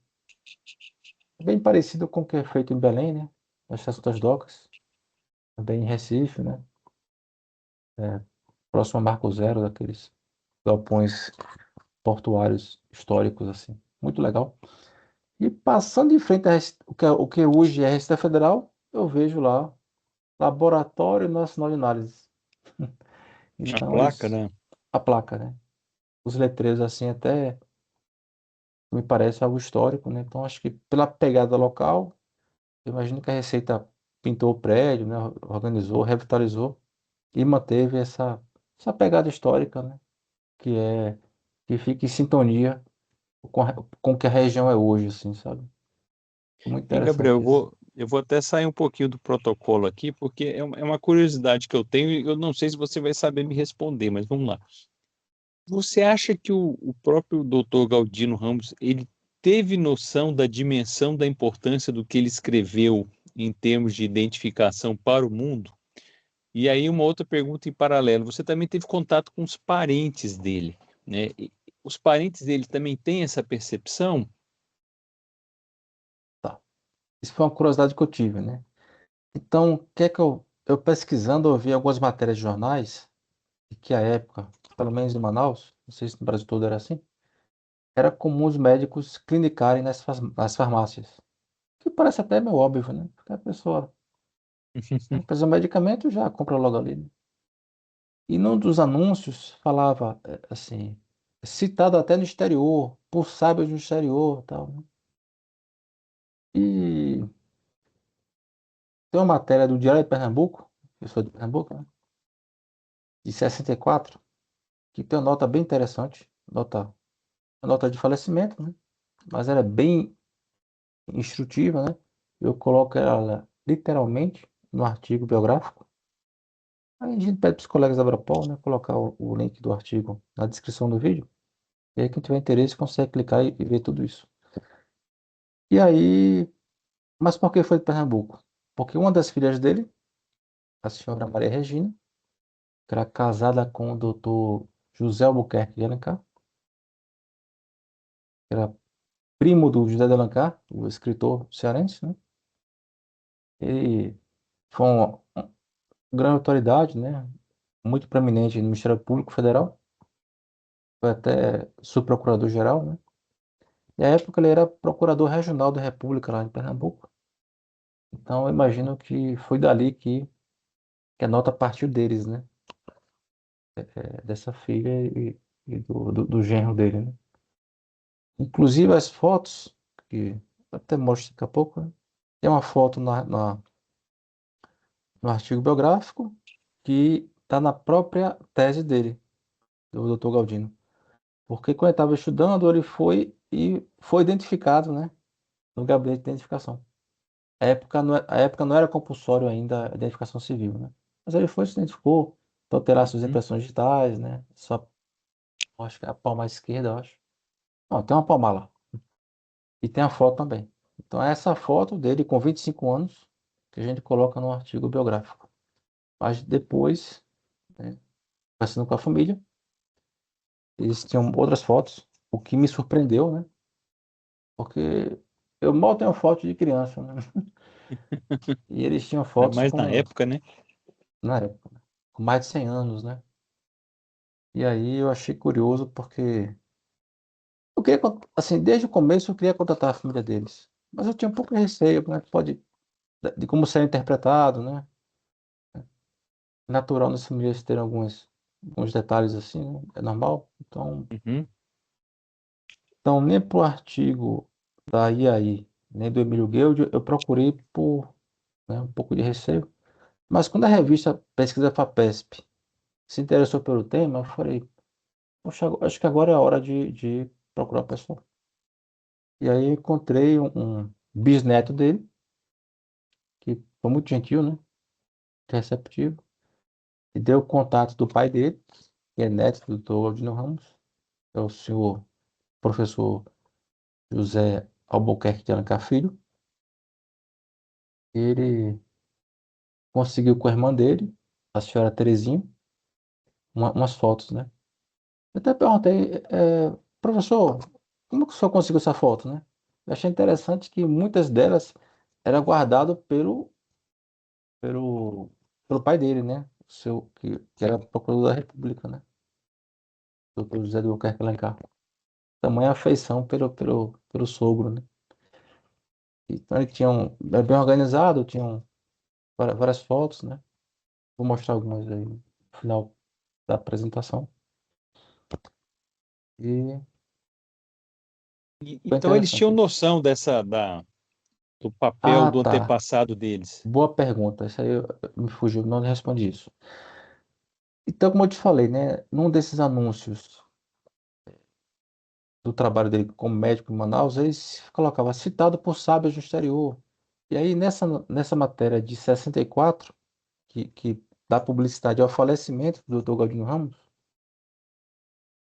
Bem parecido com o que é feito em Belém, né? Na Estação das Docas, também em Recife, né? É, próximo a Marco Zero, daqueles galpões portuários históricos, assim. Muito legal. E passando em frente o que hoje é a Receita Federal, eu vejo lá Laboratório Nacional de Análise. A Então, placa, eles, né? a placa, né? Os letreiros, assim, até me parece algo histórico, né? Então, acho que pela pegada local, eu imagino que a Receita pintou o prédio, né? Organizou, revitalizou e manteve essa pegada histórica, né? Que é que fica em sintonia com o que a região é hoje, assim, sabe? Muito E, Gabriel, interessante isso. eu vou até sair um pouquinho do protocolo aqui, porque é uma curiosidade que eu tenho e eu não sei se você vai saber me responder, mas vamos lá. Você acha que o próprio Dr. Galdino Ramos, ele teve noção da dimensão da importância do que ele escreveu em termos de identificação para o mundo? E aí uma outra pergunta em paralelo, você também teve contato com os parentes dele, né? Os parentes dele também têm essa percepção? Tá. Isso foi uma curiosidade que eu tive, né? Então, o que é que eu pesquisando, eu vi algumas matérias de jornais, e que à época, pelo menos em Manaus, não sei se no Brasil todo era assim, era comum os médicos clinicarem nas farmácias. Que parece até meio óbvio, né? Porque a pessoa precisa de um medicamento já compra logo ali, né? E num dos anúncios falava assim, citado até no exterior, por sábios no exterior, tal, né? E tem uma matéria do Diário de Pernambuco, eu sou de Pernambuco, né? De 64, que tem uma nota bem interessante, uma nota de falecimento, né? Mas ela é bem instrutiva, né? Eu coloco ela literalmente no artigo biográfico. Aí a gente pede para os colegas da Abrapol, né, colocar o link do artigo na descrição do vídeo. E aí quem tiver interesse consegue clicar e ver tudo isso. E aí, mas por que foi de Pernambuco? Porque uma das filhas dele, a senhora Maria Regina, que era casada com o doutor José Albuquerque de Alencar, que era primo do José de Alencar, o escritor cearense, né? Ele foi grande autoridade, né? Muito proeminente no Ministério Público Federal, foi até subprocurador-geral, né? E à época ele era procurador regional da República lá em Pernambuco. Então eu imagino que foi dali que a nota partiu deles, né? Dessa filha e do genro dele, né? Inclusive as fotos, que eu até mostro daqui a pouco, né? Tem uma foto no artigo biográfico que está na própria tese dele, do Dr. Galdino. Porque quando ele estava estudando, ele foi e foi identificado, né? No gabinete de identificação. A época não era compulsório ainda a identificação civil, né? Mas ele foi, se identificou, então terá suas Uhum. impressões digitais, né? Só, acho que é a palma esquerda, eu acho. Não, tem uma palma lá. E tem a foto também. Então é essa foto dele com 25 anos que a gente coloca no artigo biográfico. Mas depois, né, conversando com a família, eles tinham outras fotos, o que me surpreendeu, né? Porque eu mal tenho foto de criança, né? E eles tinham Ainda fotos mais na época, né? na época, né, com mais de 100 anos, né? E aí eu achei curioso porque eu queria, assim, desde o começo eu queria contatar a família deles. Mas eu tinha um pouco de receio, né? Pode, de como ser interpretado, né? Natural nas famílias terem alguns detalhes assim, né? É normal. Uhum. Então nem pro artigo da IAI, nem do Emílio Guild, eu procurei por, né, um pouco de receio. Mas quando a revista Pesquisa FAPESP se interessou pelo tema, eu falei, poxa, acho que agora é a hora de procurar o pessoal. E aí encontrei um bisneto dele, que foi muito gentil, né? Receptivo, e deu o contato do pai dele, que é neto do Dr. Aldino Ramos, é o senhor professor José Albuquerque de Alencar Filho. Ele conseguiu com a irmã dele, a senhora Terezinha, umas fotos, né? Eu até perguntei, professor, como que o senhor conseguiu essa foto, né? Eu achei interessante que muitas delas eram guardadas pelo, pelo pai dele, né? Que era procurador da República, né? Doutor José do Albuquerque Alencar. Tamanha afeição pelo sogro, né? Então ele tinha é bem organizado, tinham várias fotos, né? Vou mostrar algumas aí no final da apresentação. E foi Então eles tinham interessante isso. noção do papel Ah, do tá. antepassado deles. Boa pergunta. Isso aí me fugiu, não respondi isso. Então, como eu te falei, né? Num desses anúncios do trabalho dele como médico em Manaus, ele colocava citado por sábios do exterior. E aí, nessa matéria de 64, que dá publicidade ao falecimento do Dr. Galdino Ramos,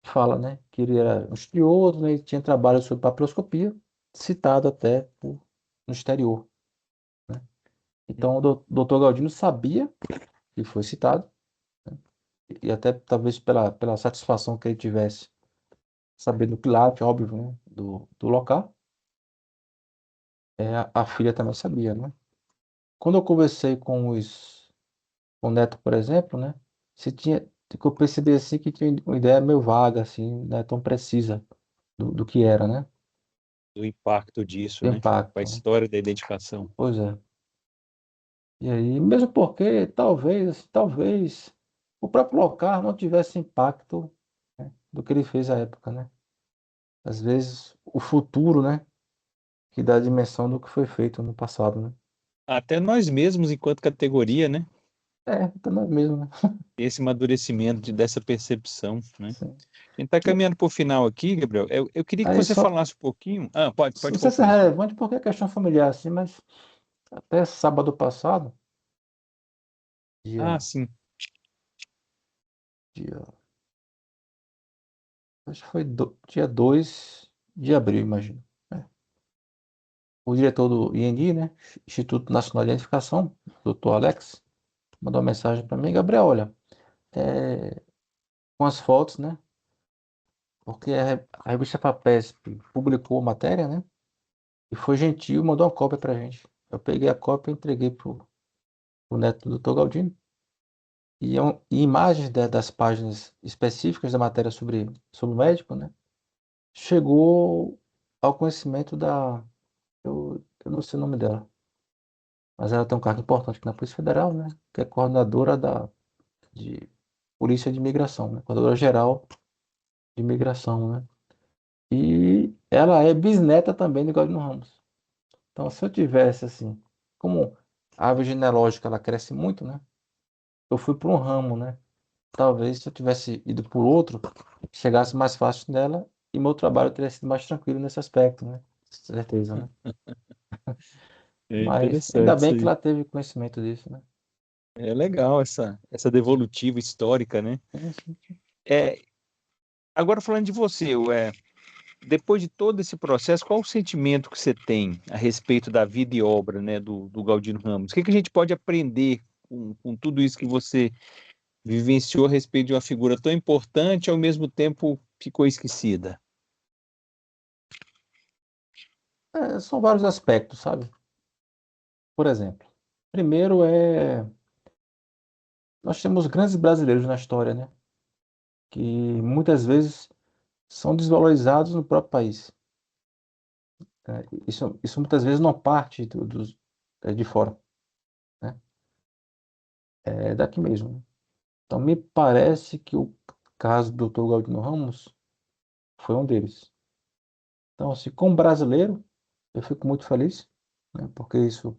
fala, né, que ele era um estudioso, né, e tinha trabalho sobre papiloscopia, citado até no exterior, né? Então, o Dr. Galdino sabia que foi citado, né, e até talvez pela satisfação que ele tivesse, sabendo o quilate, óbvio, né, do local, a filha também sabia, né? Quando eu conversei com o Neto, por exemplo, né, se tinha, que eu percebi assim que tinha uma ideia meio vaga, assim, não é tão precisa do que era, né? Do impacto disso, O né? Com a impacto, né? história da identificação. Pois é. E aí, mesmo porque talvez, assim, talvez o próprio local não tivesse impacto, né, do que ele fez à época, né? Às vezes o futuro, né, que dá a dimensão do que foi feito no passado, né? Até nós mesmos, enquanto categoria, né? Então não é mesmo, né? Esse amadurecimento dessa percepção, né? Sim. A gente está caminhando para o final aqui, Gabriel. Eu queria que Aí você só, falasse um pouquinho. Ah, pode não sei se é concluir. relevante porque é questão familiar, assim, mas até sábado passado, Ah, dia, sim. dia, acho que foi dia 2 de abril, imagino, né? O diretor do INI, né, Instituto Nacional de Identificação, doutor Alex, mandou uma mensagem para mim, Gabriel, olha, com as fotos, né, porque a revista FAPESP publicou a matéria, né, e foi gentil, mandou uma cópia para a gente. Eu peguei a cópia e entreguei pro neto do doutor Galdino. e imagens das páginas específicas da matéria sobre o médico, né? Chegou ao conhecimento eu não sei o nome dela, mas ela tem um cargo importante aqui na Polícia Federal, né? Que é coordenadora de Polícia de Imigração, né? Coordenadora Geral de Imigração, né? E ela é bisneta também de Galdino Ramos. Então, se eu tivesse, assim, como a árvore genealógica, ela cresce muito, né? Eu fui por um ramo, né? Talvez se eu tivesse ido por outro, chegasse mais fácil nela e meu trabalho teria sido mais tranquilo nesse aspecto, né? Certeza, né? É Mas ainda interessante isso bem que aí. ela teve conhecimento disso, né? É legal essa devolutiva histórica, né? Sim, sim. É, agora falando de você, depois de todo esse processo, qual o sentimento que você tem a respeito da vida e obra, né, do Galdino Ramos? O que que a gente pode aprender com tudo isso que você vivenciou a respeito de uma figura tão importante e ao mesmo tempo ficou esquecida? São vários aspectos, sabe? Por exemplo, primeiro nós temos grandes brasileiros na história, né? Que muitas vezes são desvalorizados no próprio país. Isso muitas vezes não parte de fora, né? É daqui mesmo, né? Então, me parece que o caso do Dr. Galdino Ramos foi um deles. Então, assim, como brasileiro, eu fico muito feliz, né? Porque isso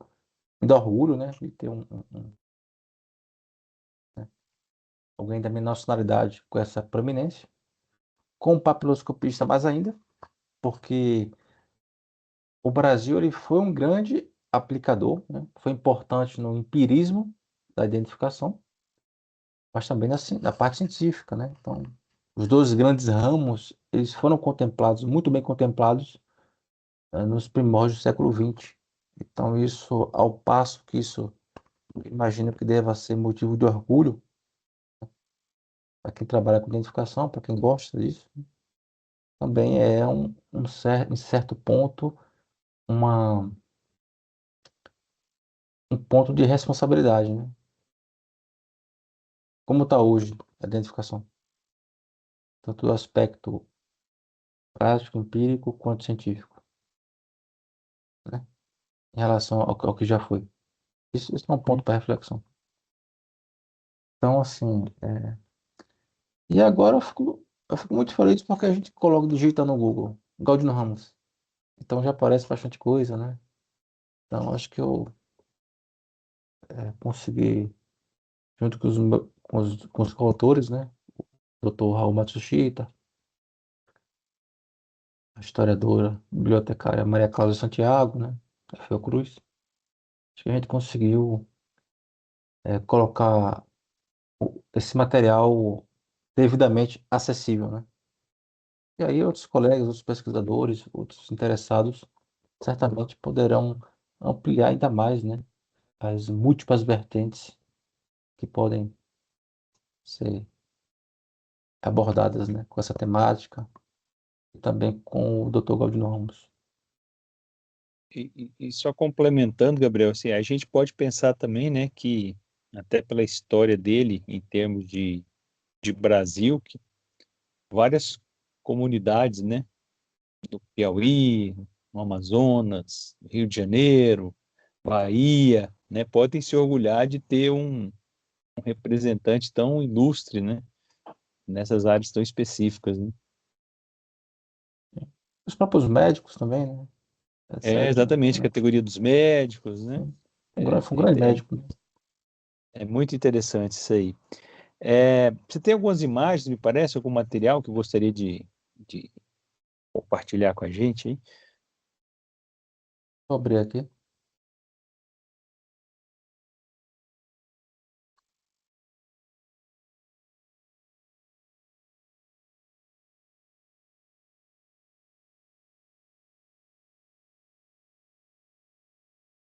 me dá orgulho, né? De ter né, alguém da minha nacionalidade com essa proeminência. Como papiloscopista, mais ainda, porque o Brasil ele foi um grande aplicador, né? Foi importante no empirismo da identificação, mas também na parte científica, né? Então, os dois grandes ramos, eles foram contemplados, muito bem contemplados, nos primórdios do século XX. Então, isso, ao passo que isso, imagino que deva ser motivo de orgulho para quem trabalha com identificação, para quem gosta disso, também é em certo ponto, uma, um ponto de responsabilidade, né? Como está hoje a identificação, tanto do aspecto prático, empírico, quanto científico, né? Em relação ao que já foi. Isso é um ponto Hum. para reflexão. Então, assim, e agora eu fico muito feliz porque a gente coloca, digita no Google, Galdino Ramos. Então já aparece bastante coisa, né? Então acho que eu consegui, junto com os autores, né? Dr. Raul Matsushita, a historiadora, bibliotecária Maria Cláudia Santiago, né? Da Fiocruz. Acho que a gente conseguiu colocar esse material devidamente acessível, né? E aí outros colegas, outros pesquisadores, outros interessados, certamente poderão ampliar ainda mais, né? As múltiplas vertentes que podem ser abordadas, né, com essa temática e também com o Dr. Galdino Ramos. E só complementando, Gabriel, assim, a gente pode pensar também, né, que até pela história dele, em termos de Brasil, que várias comunidades, né, do Piauí, no Amazonas, Rio de Janeiro, Bahia, né, podem se orgulhar de ter um representante tão ilustre, né, nessas áreas tão específicas, né? Os próprios médicos também, né, É, etc. exatamente, Né? categoria dos médicos, né? Foi um grande médico, né? É muito interessante isso aí. Você tem algumas imagens, me parece, algum material que gostaria de compartilhar com a gente, hein? Vou abrir aqui.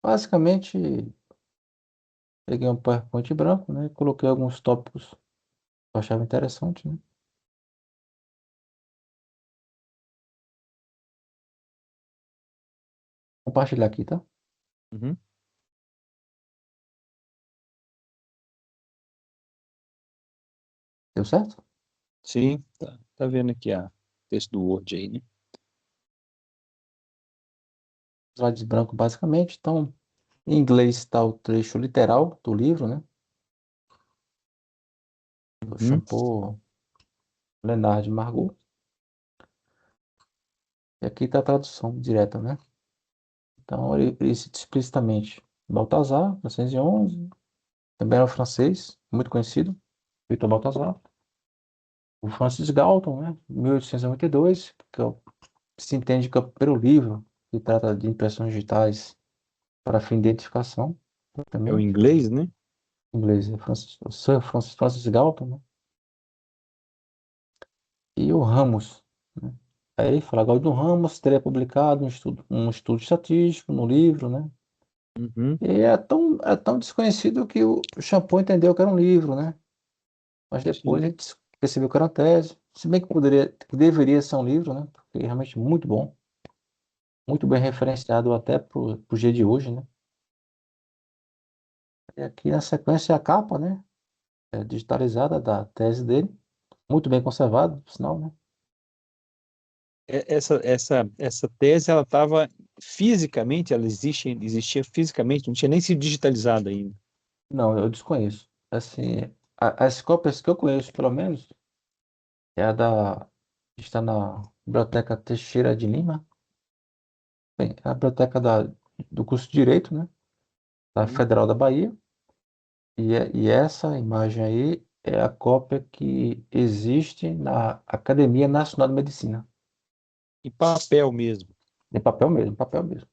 Basicamente, peguei um PowerPoint branco, né, e coloquei alguns tópicos que eu achava interessante, né? Compartilhar aqui, tá? Uhum. certo? Sim, tá vendo aqui a texto do Word aí, né? Slides branco, basicamente. Então, em inglês está o trecho literal do livro, né? Do Uhum. Shampoo Leonard Margot. E aqui está a tradução direta, né? Então, ele cita explicitamente Baltazar, 1911. Também era francês, muito conhecido, Victor Baltazar. O Francis Galton, né? 1892, se entende que é o primeiro livro que trata de impressões digitais para fim de identificação. É o Também, inglês, né? em inglês, é o Sir Francis Galton, né? E o Ramos, né? Aí fala, Gordon Ramos teria publicado um estudo estatístico no livro, né? Uhum. E é tão desconhecido que o Champot entendeu que era um livro, né? Mas depois a Sim. gente percebeu que era uma tese, se bem que deveria ser um livro, né? Porque é realmente muito bom, muito bem referenciado até para o dia de hoje, né? E aqui na sequência é a capa, né? É digitalizada da tese dele, muito bem conservado, por sinal, né? Essa tese, ela estava fisicamente, ela existia fisicamente, não tinha nem sido digitalizada ainda. Não, eu desconheço. Assim, as cópias que eu conheço, pelo menos, é a está na Biblioteca Teixeira de Lima, bem, é a biblioteca do curso de Direito, né? Da Uhum. Federal da Bahia. E essa imagem aí é a cópia que existe na Academia Nacional de Medicina. Em papel mesmo. Em papel mesmo, papel mesmo.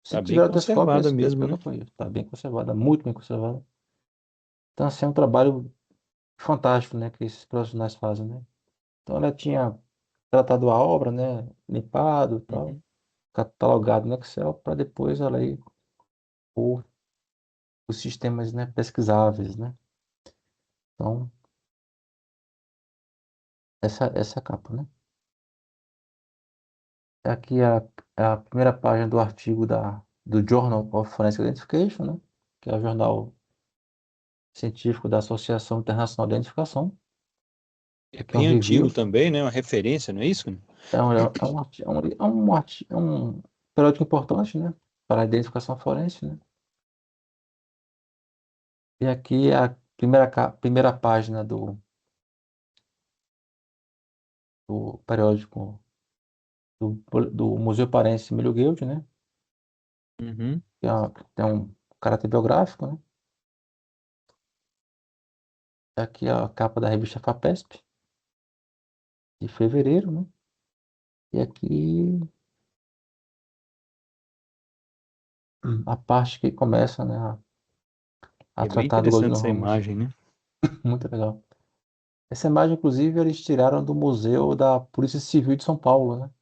Se Tá bem tiver outras conservada cópias, mesmo, eu né? não conheço. Está bem conservada, muito bem conservada. Então, assim, é um trabalho fantástico, né, que esses profissionais fazem, né? Então, ela tinha tratado a obra, né, limpado e tal, Uhum. catalogado no Excel, para depois ela ir por os sistemas, né, pesquisáveis, né? Então, essa é a capa, né? Aqui é a primeira página do artigo do Journal of Forensic Identification, né? Que é o jornal científico da Associação Internacional de Identificação. É Aqui é um bem antigo review. também, né? Uma referência, não é isso? É um periódico importante, né? Para a identificação forense, né? E aqui é a primeira página do periódico do Museu Parense Emílio Guild, né? Uhum. Tem um caráter biográfico, né? Aqui é a capa da revista FAPESP, de fevereiro, né? E aqui a parte que começa, né, a É bem tratar do interessante Godinho essa Ramos. imagem, né? Muito legal. Essa imagem, inclusive, eles tiraram do Museu da Polícia Civil de São Paulo, né?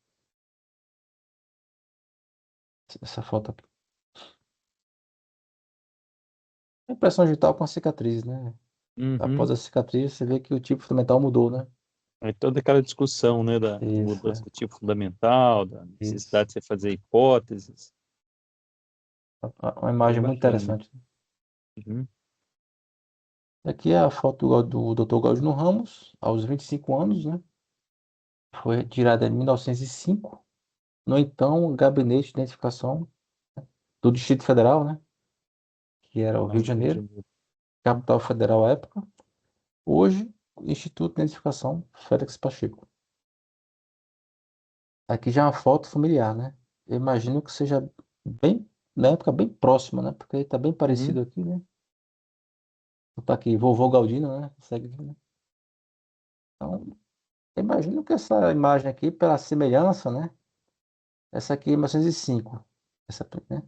Essa foto aqui. É impressão digital com a cicatriz, né? Após Uhum. a cicatriz, você vê que o tipo fundamental mudou, né? Aí toda aquela discussão, né, da Isso, mudança do tipo fundamental, da isso. necessidade de você fazer hipóteses. Uma Bem imagem muito bacana. interessante. Uhum. Aqui é a foto do Dr. Galdino Ramos, aos 25 anos, né? Foi retirada em 1905, no então Gabinete de Identificação do Distrito Federal, né? Que era o Lá Rio de no Rio de Janeiro, Janeiro. capital federal à época. Hoje, Instituto de Identificação Félix Pacheco. Aqui já é uma foto familiar, né? Eu imagino que seja bem, na época, bem próxima, né? Porque está bem Uhum. parecido aqui, né? Tá aqui, vovô Galdino, né? Segue aqui, né? Então, eu imagino que essa imagem aqui, pela semelhança, né? Essa aqui é 1905. Essa, né?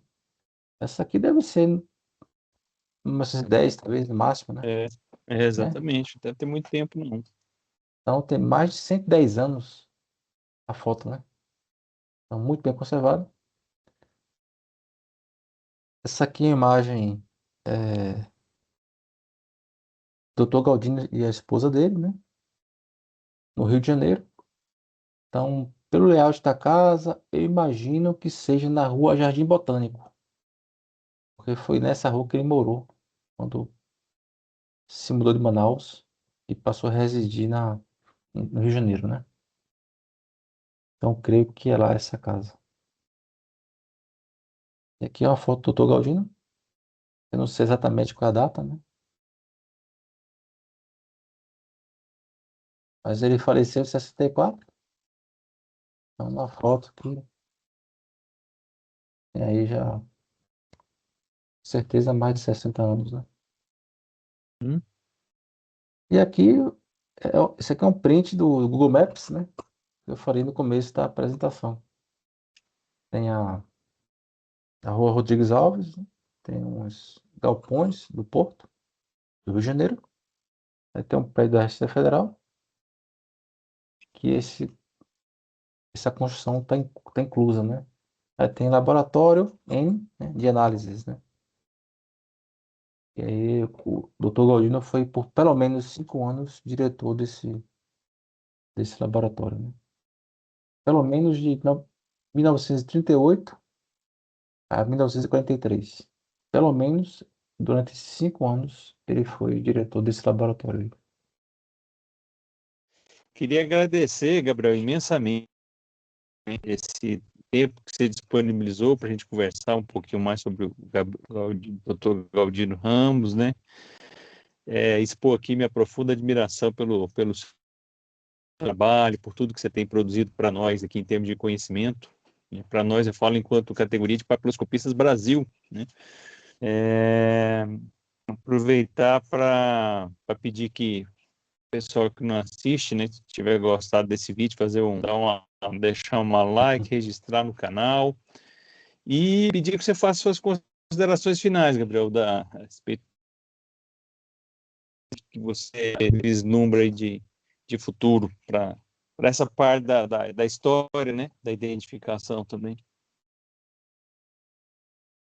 Essa aqui deve ser 1910, talvez, no máximo, né? É, Né? exatamente. Não deve ter muito tempo, não. Então, tem mais de 110 anos a foto, né? Então, muito bem conservada. Essa aqui é a imagem Dr. Galdino e a esposa dele, né? No Rio de Janeiro. Então, pelo layout da casa, eu imagino que seja na rua Jardim Botânico, porque foi nessa rua que ele morou quando se mudou de Manaus e passou a residir no Rio de Janeiro, né? Então, creio que é lá essa casa. E aqui é uma foto do Dr. Galdino. Eu não sei exatamente qual é a data, né? Mas ele faleceu em 64. Então, uma foto que tem aí já, com certeza, mais de 60 anos, né? Hum? E aqui, esse aqui é um print do Google Maps, né? Que eu falei no começo da apresentação. Tem a Rua Rodrigues Alves, né? Tem uns galpões do Porto, do Rio de Janeiro. Aí tem um prédio da Receita Federal, que essa construção tá inclusa, né? Aí tem laboratório né, de análises, né? E aí o Dr. Galdino foi por pelo menos 5 anos diretor desse laboratório, né? Pelo menos de 1938 a 1943. Pelo menos durante esses 5 anos ele foi diretor desse laboratório. Queria agradecer, Gabriel, imensamente esse tempo que você disponibilizou para a gente conversar um pouquinho mais sobre o Dr. Galdino Ramos, né? Expor aqui minha profunda admiração pelo seu trabalho, por tudo que você tem produzido para nós aqui em termos de conhecimento. Para nós, eu falo enquanto categoria de papiloscopistas Brasil, né? É, aproveitar para pedir que o pessoal que não assiste, né, se tiver gostado desse vídeo, deixar uma like, registrar no canal e pedir que você faça suas considerações finais, Gabriel, a respeito que você vislumbra aí de futuro para essa parte da história, né, da identificação também.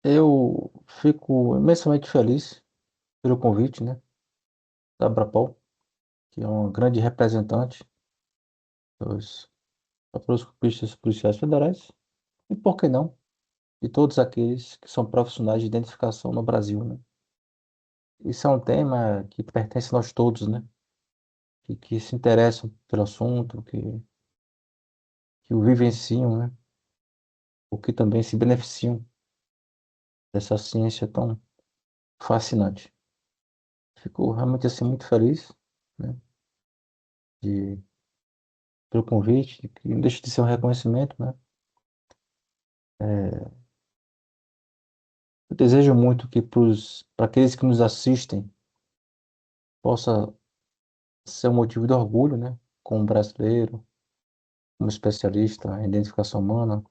Eu fico imensamente feliz pelo convite, né, da Abrapol, que é uma grande representante dos papiloscopistas policiais federais, e por que não, de todos aqueles que são profissionais de identificação no Brasil, né? Isso é um tema que pertence a nós todos, né? Que se interessam pelo assunto, que o vivenciam, né? Ou que também se beneficiam dessa ciência tão fascinante. Fico realmente assim muito feliz, né? De, pelo convite, que não deixa de ser um reconhecimento, né? É, eu desejo muito que para aqueles que nos assistem possa ser um motivo de orgulho, né? Como brasileiro, como especialista em identificação humana,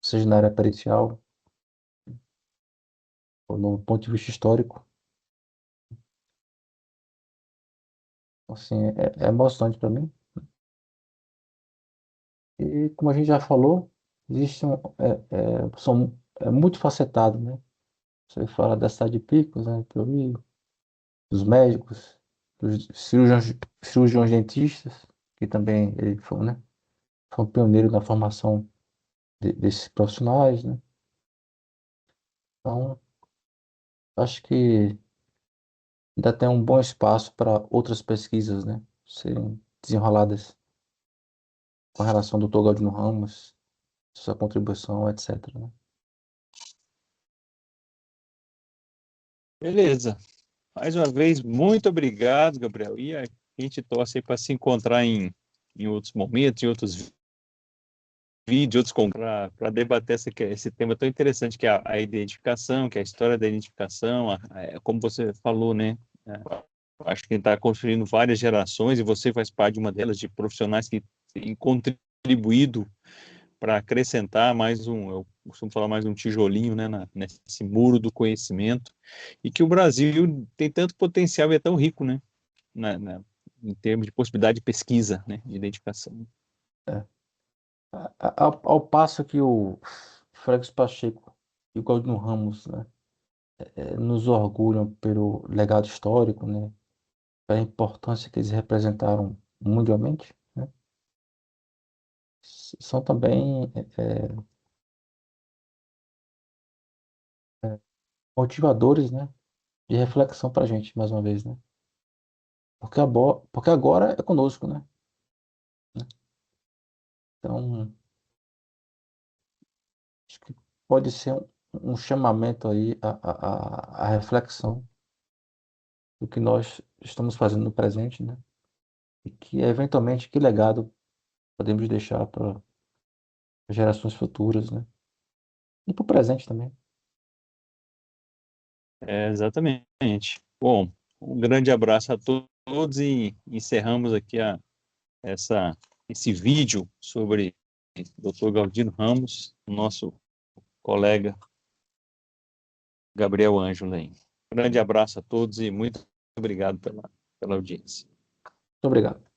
seja na área pericial ou no ponto de vista histórico. Assim, é emocionante para mim. E como a gente já falou, existe é muito facetado, né? Você fala da cidade de Picos, né? Do Rio, dos médicos, dos cirurgiões dentistas, que também ele foi um pioneiro na formação desses profissionais, né? Então, acho que ainda tem um bom espaço para outras pesquisas, né? Serem desenroladas com relação ao Dr. Galdino Ramos, sua contribuição, etc., né? Beleza. Mais uma vez, muito obrigado, Gabriel. E a gente torce para se encontrar em outros momentos, em outros vídeos, para debater esse tema tão interessante que é a identificação, que é a história da identificação, como você falou, né? É, acho que está construindo várias gerações e você faz parte de uma delas, de profissionais que têm contribuído para acrescentar eu costumo falar mais um tijolinho, né, nesse muro do conhecimento, e que o Brasil tem tanto potencial e é tão rico, né, em termos de possibilidade de pesquisa, né, de identificação. É. Ao passo que o Félix Pacheco e o Galdino Ramos, né, nos orgulham pelo legado histórico, né, pela importância que eles representaram mundialmente, né, são também motivadores, né, de reflexão para a gente, mais uma vez, né? Porque agora é conosco, né? Então, acho que pode ser um chamamento aí à reflexão do que nós estamos fazendo no presente, né? E que, eventualmente, que legado podemos deixar para gerações futuras, né? E para o presente também. Exatamente. Bom, um grande abraço a todos e encerramos aqui essa, esse vídeo sobre Dr. Galdino Ramos, nosso colega Gabriel Ângelo aí. Grande abraço a todos e muito obrigado pela audiência. Muito obrigado.